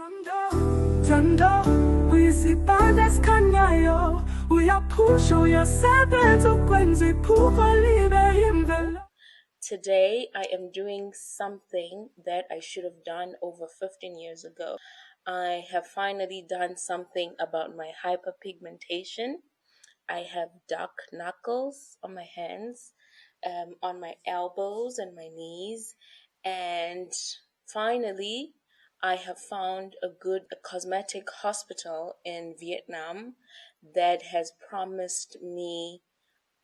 Jando, uyisibanda sikhanyayo, uyapusha uyasebenza ukwenza iphupho libe yimvelo. Today, I am doing something that I should have done over 15 years ago. I have finally done something about my hyperpigmentation. I have dark knuckles on my hands, on my elbows and my knees. And finally, I have found a good cosmetic hospital in Vietnam that has promised me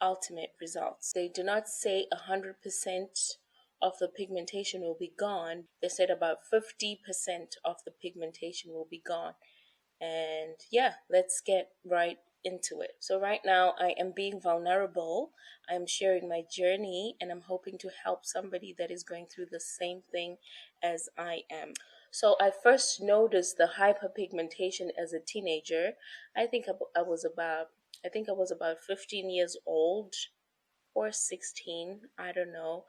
ultimate results. They do not say 100% of the pigmentation will be gone. They said about 50% of the pigmentation will be gone. And yeah, let's get right into it. So right now I am being vulnerable. I'm sharing my journey and I'm hoping to help somebody that is going through the same thing as I am. So I first noticed the hyperpigmentation as a teenager. I was about 15 years old or 16, I don't know.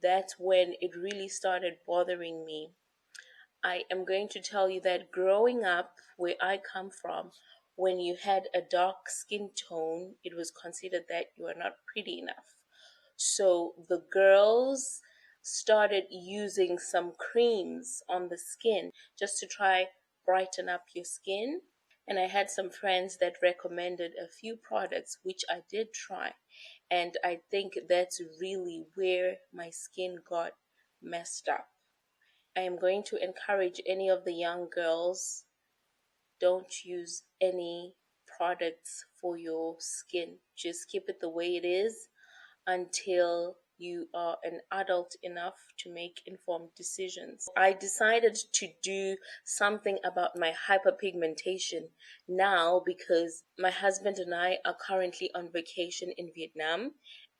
That's when it really started bothering me. I am going to tell you that growing up where I come from, when you had a dark skin tone, it was considered that you are not pretty enough. So the girls started using some creams on the skin just to try brighten up your skin. And I had some friends that recommended a few products, which I did try. And I think that's really where my skin got messed up. I am going to encourage any of the young girls, don't use any products for your skin. Just keep it the way it is until you are an adult enough to make informed decisions. I decided to do something about my hyperpigmentation now because my husband and I are currently on vacation in Vietnam.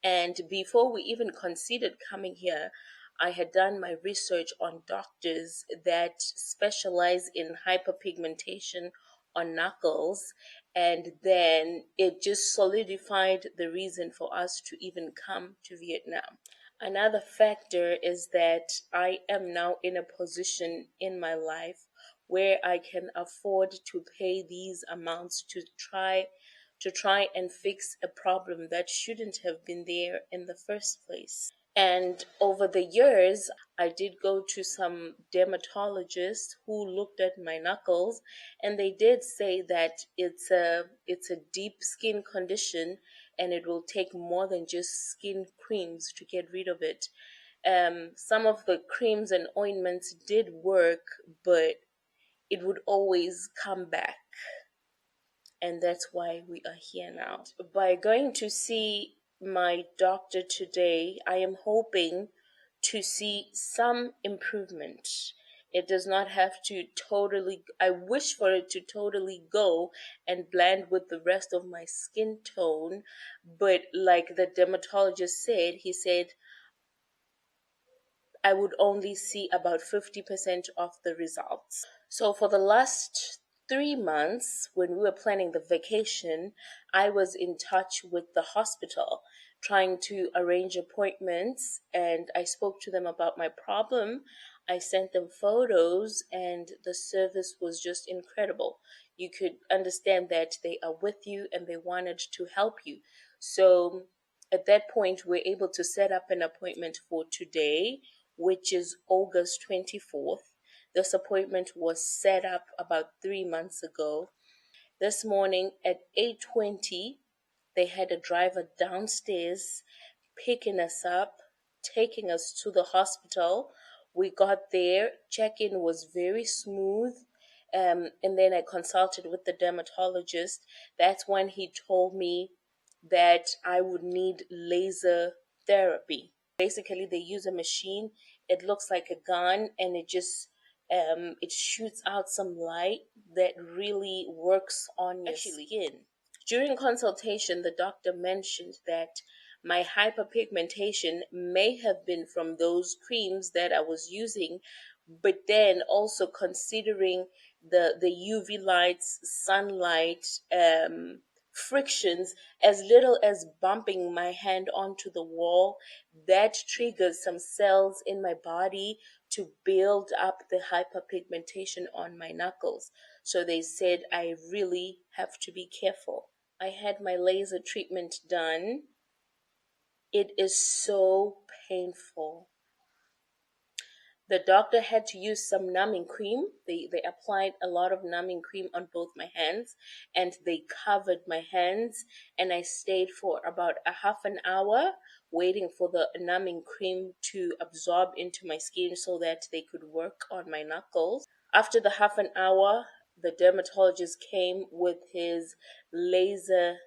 And before we even considered coming here, I had done my research on doctors that specialize in hyperpigmentation on knuckles, and then it just solidified the reason for us to even come to Vietnam. Another factor is that I am now in a position in my life where I can afford to pay these amounts to try and fix a problem that shouldn't have been there in the first place. And over the years, I did go to some dermatologists who looked at my knuckles, and they did say that it's a deep skin condition, and it will take more than just skin creams to get rid of it. Some of the creams and ointments did work, but it would always come back. And that's why we are here now. By going to see my doctor today, I am hoping to see some improvement. It does not have to totally, I wish for it to totally go and blend with the rest of my skin tone. But like the dermatologist said, he said, I would only see about 50% of the results. So for the last 3 months, when we were planning the vacation, I was in touch with the hospital, trying to arrange appointments, and I spoke to them about my problem. I sent them photos, and the service was just incredible. You could understand that they are with you and they wanted to help you. So at that point, we're able to set up an appointment for today, which is August 24th. This appointment was set up about 3 months ago. This morning at 8:20, they had a driver downstairs picking us up, taking us to the hospital. We got there, check-in was very smooth. And then I consulted with the dermatologist. That's when he told me that I would need laser therapy. Basically, they use a machine. It looks like a gun, and it shoots out some light that really works on your skin. During consultation, the doctor mentioned that my hyperpigmentation may have been from those creams that I was using, but then also considering the UV lights, sunlight, frictions, as little as bumping my hand onto the wall, that triggers some cells in my body to build up the hyperpigmentation on my knuckles. So they said I really have to be careful. I had my laser treatment done. It is so painful. The doctor had to use some numbing cream. They applied a lot of numbing cream on both my hands, and they covered my hands, and I stayed for about a half an hour waiting for the numbing cream to absorb into my skin so that they could work on my knuckles. After the half an hour, the dermatologist came with his laser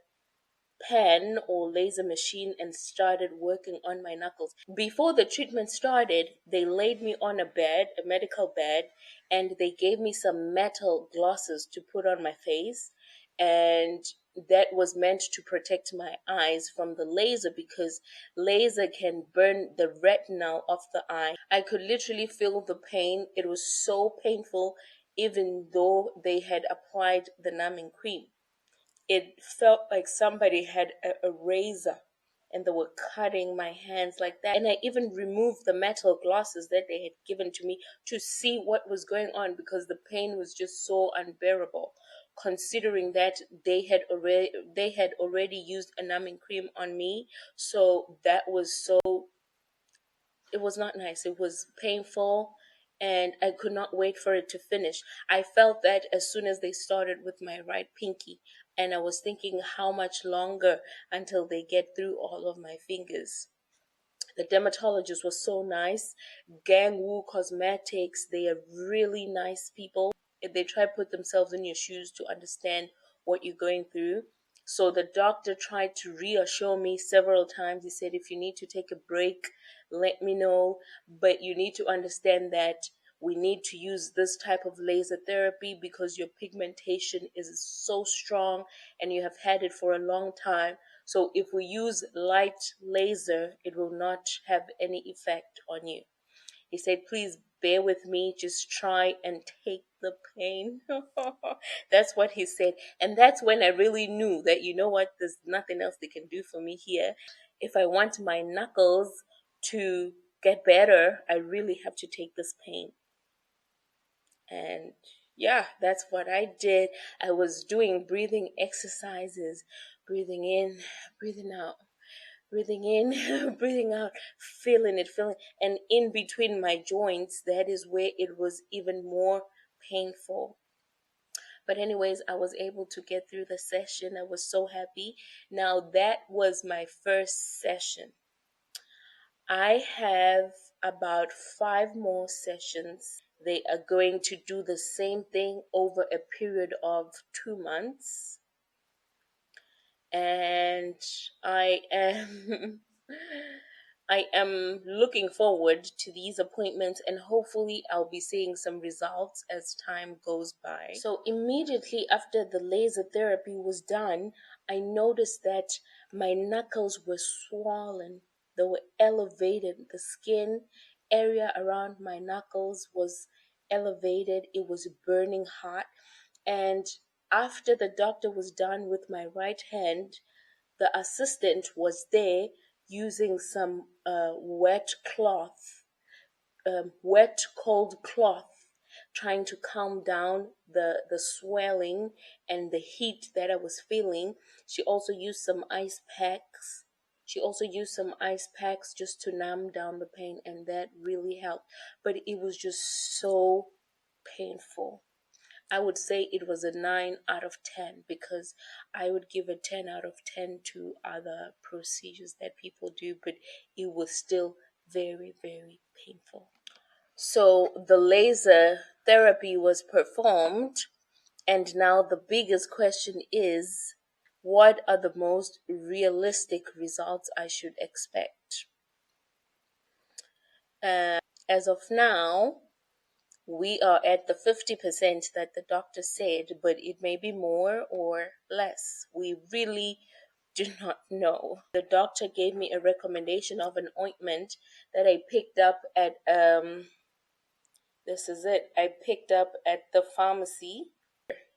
pen or laser machine and started working on my knuckles. Before the treatment started, they laid me on a bed, a medical bed, and they gave me some metal glosses to put on my face. And that was meant to protect my eyes from the laser because laser can burn the retinal of the eye. I could literally feel the pain. It was so painful, even though they had applied the numbing cream. It felt like somebody had a razor and they were cutting my hands like that. And I even removed the metal glasses that they had given to me to see what was going on because the pain was just so unbearable, considering that they had already used a numbing cream on me. So that was so, it was not nice. It was painful, and I could not wait for it to finish. I felt that as soon as they started with my right pinky, and I was thinking how much longer until they get through all of my fingers. The dermatologist was so nice. Gang Wu Cosmetics, they are really nice people. They try to put themselves in your shoes to understand what you're going through. So the doctor tried to reassure me several times. He said, if you need to take a break, let me know. But you need to understand that we need to use this type of laser therapy because your pigmentation is so strong and you have had it for a long time. So if we use light laser, it will not have any effect on you. He said, please bear with me, just try and take the pain. That's what he said. And that's when I really knew that, you know what, there's nothing else they can do for me here. If I want my knuckles to get better, I really have to take this pain. And yeah, that's what I did. I was doing breathing exercises, breathing in, breathing out, breathing in, breathing out, feeling it, feeling. And in between my joints, that is where it was even more painful. But anyways, I was able to get through the session. I was so happy. Now that was my first session. I have about 5 more sessions. They are going to do the same thing over a period of 2 months. And I am I am looking forward to these appointments, and hopefully I'll be seeing some results as time goes by. So immediately after the laser therapy was done, I noticed that my knuckles were swollen. They were elevated. The skin area around my knuckles was elevated. It was burning hot. And after the doctor was done with my right hand, the assistant was there using some wet cold cloth, trying to calm down the swelling and the heat that I was feeling. She also used some ice packs. Just to numb down the pain, and that really helped. But it was just so painful. I would say it was a 9 out of 10 because I would give a 10 out of 10 to other procedures that people do, but it was still very, very painful. So the laser therapy was performed, and now the biggest question is, what are the most realistic results I should expect? As of now, we are at the 50% that the doctor said, but it may be more or less. We really do not know. The doctor gave me a recommendation of an ointment that I picked up at this is it. I picked up at the pharmacy.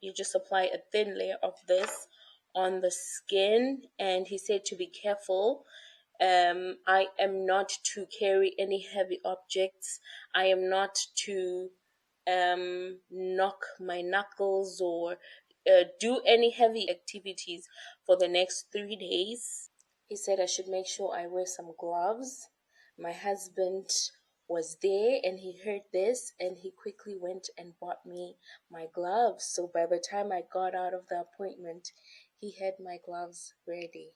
You just apply a thin layer of this on the skin, and he said to be careful I am not to carry any heavy objects. I am not to knock my knuckles or do any heavy activities for the next 3 days. He said I should make sure I wear some gloves. My husband was there and he heard this and he quickly went and bought me my gloves. So by the time I got out of the appointment, he had my gloves ready,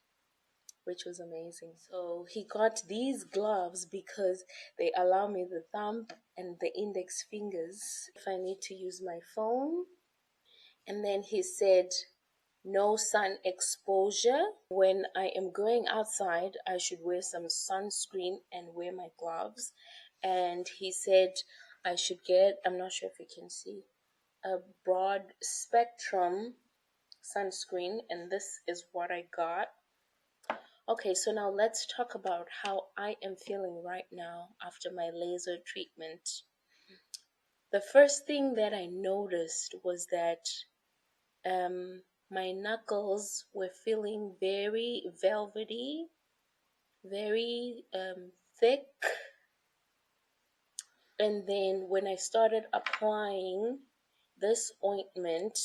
which was amazing. So he got these gloves because they allow me the thumb and the index fingers if I need to use my phone. And then he said, no sun exposure. When I am going outside, I should wear some sunscreen and wear my gloves. And he said I should get, I'm not sure if you can see, a broad spectrum sunscreen, and this is what I got. Okay, so now let's talk about how I am feeling right now after my laser treatment. The first thing that I noticed was that my knuckles were feeling very velvety, very thick. And then when I started applying this ointment,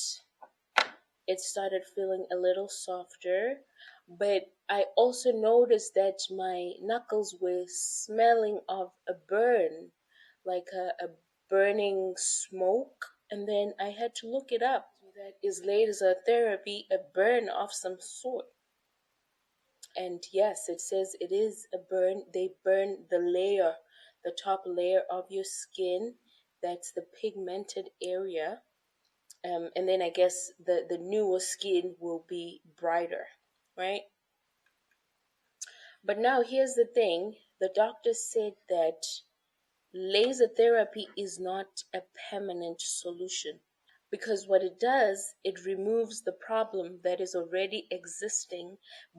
it started feeling a little softer. But I also noticed that my knuckles were smelling of a burn, like a burning smoke. And then I had to look it up. That is laser therapy, a burn of some sort. And yes, it says it is a burn. They burn the layer, the top layer of your skin. That's the pigmented area. And then I guess the newer skin will be brighter, right? But now here's the thing. The doctor said that laser therapy is not a permanent solution. Because what it does, it removes the problem that is already existing,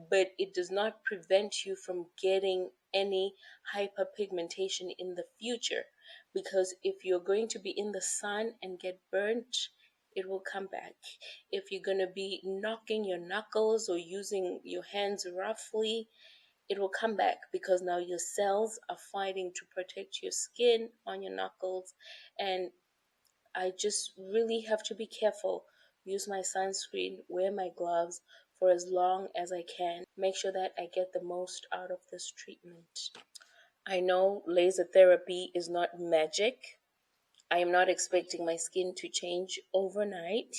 but it does not prevent you from getting any hyperpigmentation in the future. Because if you're going to be in the sun and get burnt, it will come back. If you're going to be knocking your knuckles or using your hands roughly, it will come back because now your cells are fighting to protect your skin on your knuckles, and I just really have to be careful, use my sunscreen, wear my gloves for as long as I can, make sure that I get the most out of this treatment. I know laser therapy is not magic. I am not expecting my skin to change overnight.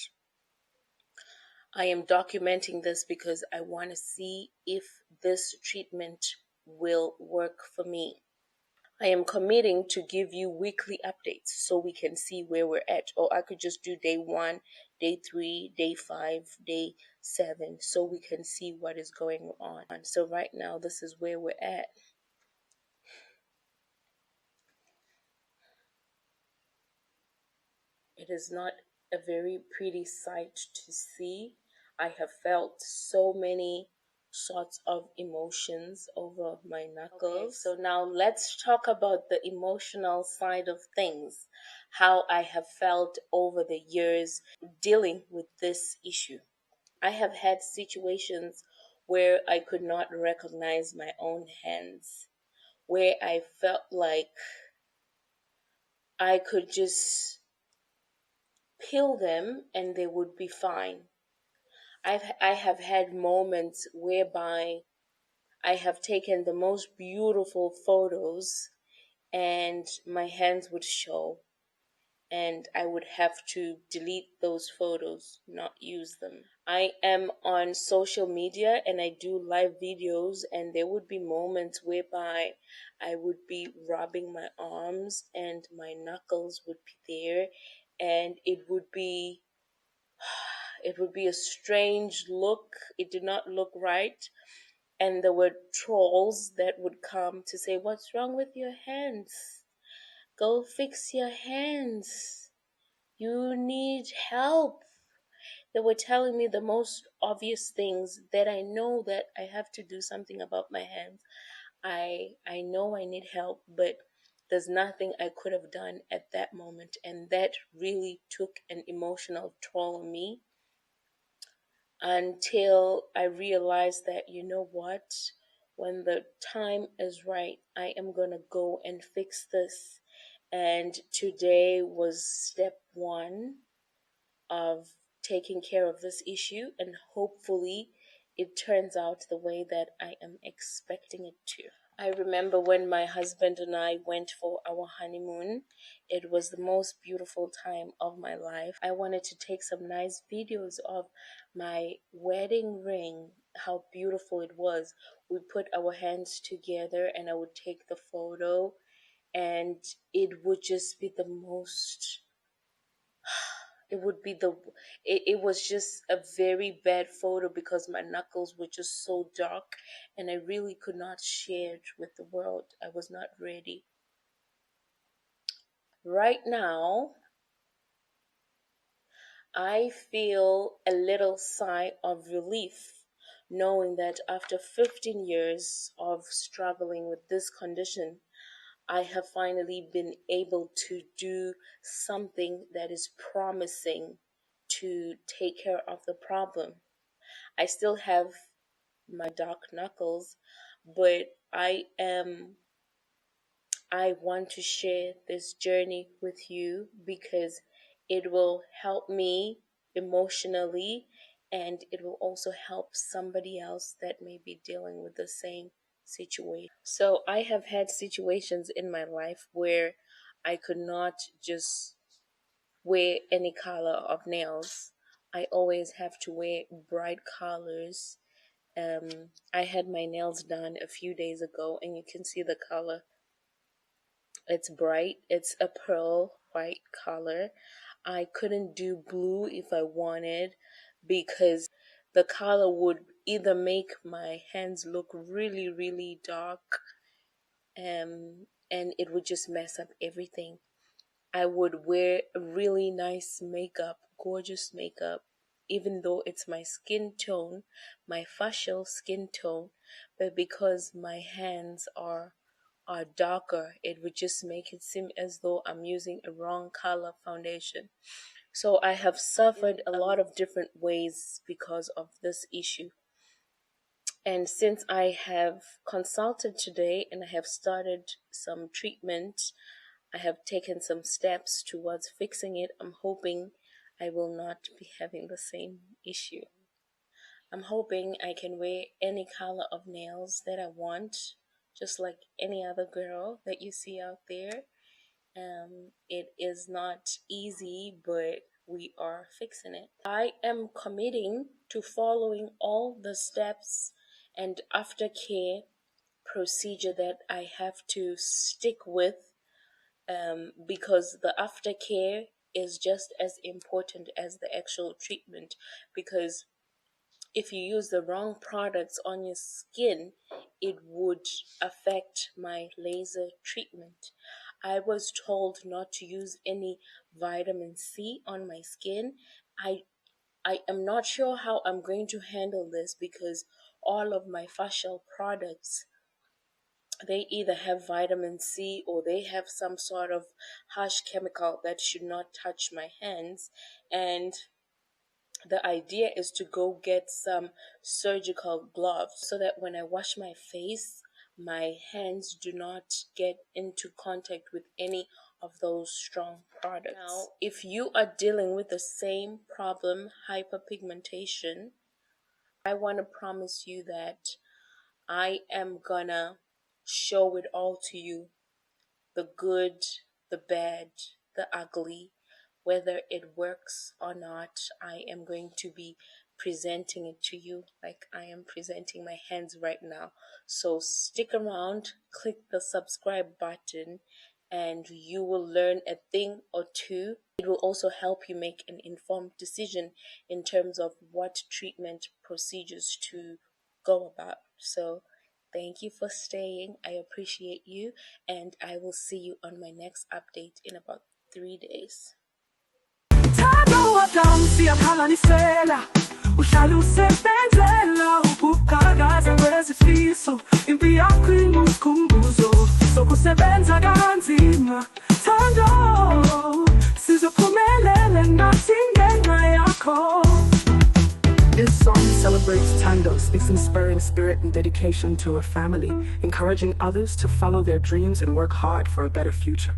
I am documenting this because I want to see if this treatment will work for me. I am committing to give you weekly updates so we can see where we're at. Or I could just do day 1, day 3, day 5, day 7, so we can see what is going on. So right now, this is where we're at. It is not a very pretty sight to see. I have felt so many sorts of emotions over my knuckles. Okay, so now let's talk about the emotional side of things, how I have felt over the years dealing with this issue. I have had situations where I could not recognize my own hands, where I felt like I could just peel them and they would be fine. I have had moments whereby I have taken the most beautiful photos and my hands would show, and I would have to delete those photos, not use them. I am on social media and I do live videos, and there would be moments whereby I would be rubbing my arms and my knuckles would be there, and it would be a strange look. It did not look right. And there were trolls that would come to say, "What's wrong with your hands? Go fix your hands. You need help." They were telling me the most obvious things that I know that I have to do something about my hands. I know I need help, but there's nothing I could have done at that moment. And that really took an emotional toll on me, until I realized that, you know what? when the time is right, I am gonna go and fix this. And today was step one of taking care of this issue, and hopefully it turns out the way that I am expecting it to. I remember when my husband and I went for our honeymoon. It was the most beautiful time of my life. I wanted to take some nice videos of my wedding ring, how beautiful it was. We put our hands together and I would take the photo, and it would just be the most it was just a very bad photo because my knuckles were just so dark and I really could not share it with the world. I was not ready. Right now, I feel a little sigh of relief knowing that after 15 years of struggling with this condition, I have finally been able to do something that is promising to take care of the problem. I still have my dark knuckles, but I want to share this journey with you because it will help me emotionally, and it will also help somebody else that may be dealing with the same situation. So I have had situations in my life where I could not just wear any color of nails. I always have to wear bright colors. I had my nails done a few days ago, and you can see the color. It's bright. It's a pearl white color. I couldn't do blue if I wanted because the color would either make my hands look really, really dark, and it would just mess up everything. I would wear really nice makeup, gorgeous makeup, even though it's my skin tone, my facial skin tone, but because my hands are darker, it would just make it seem as though I'm using a wrong color foundation. So I have suffered a lot of different ways because of this issue. And since I have consulted today and I have started some treatment, I have taken some steps towards fixing it. I'm hoping I will not be having the same issue. I'm hoping I can wear any color of nails that I want, just like any other girl that you see out there. It is not easy, but we are fixing it. I am committing to following all the steps and aftercare procedure that I have to stick with, because the aftercare is just as important as the actual treatment, because if you use the wrong products on your skin, it would affect my laser treatment. I was told not to use any vitamin C on my skin. I am not sure how I'm going to handle this because all of my facial products, they either have vitamin C or they have some sort of harsh chemical that should not touch my hands. And the idea is to go get some surgical gloves so that when I wash my face, my hands do not get into contact with any of those strong products. Now, if you are dealing with the same problem, hyperpigmentation, I want to promise you that I am gonna show it all to you. The good, the bad, the ugly, whether it works or not. I am going to be presenting it to you like I am presenting my hands right now. So stick around, click the subscribe button, and you will learn a thing or two. It will also help you make an informed decision in terms of what treatment procedures to go about. So thank you for staying. I appreciate you, and I will see you on my next update in about 3 days. Uhlala usebenzela ukuqhakaza kwezifiso, impi yakho imusikhumbuzo sokusebenza kanzima. Thando, sizophumelela nathi ngenxa yakho. Isonsa celebrates tandos, its inspiring spirit and dedication to her family, encouraging others to follow their dreams and work hard for a better future.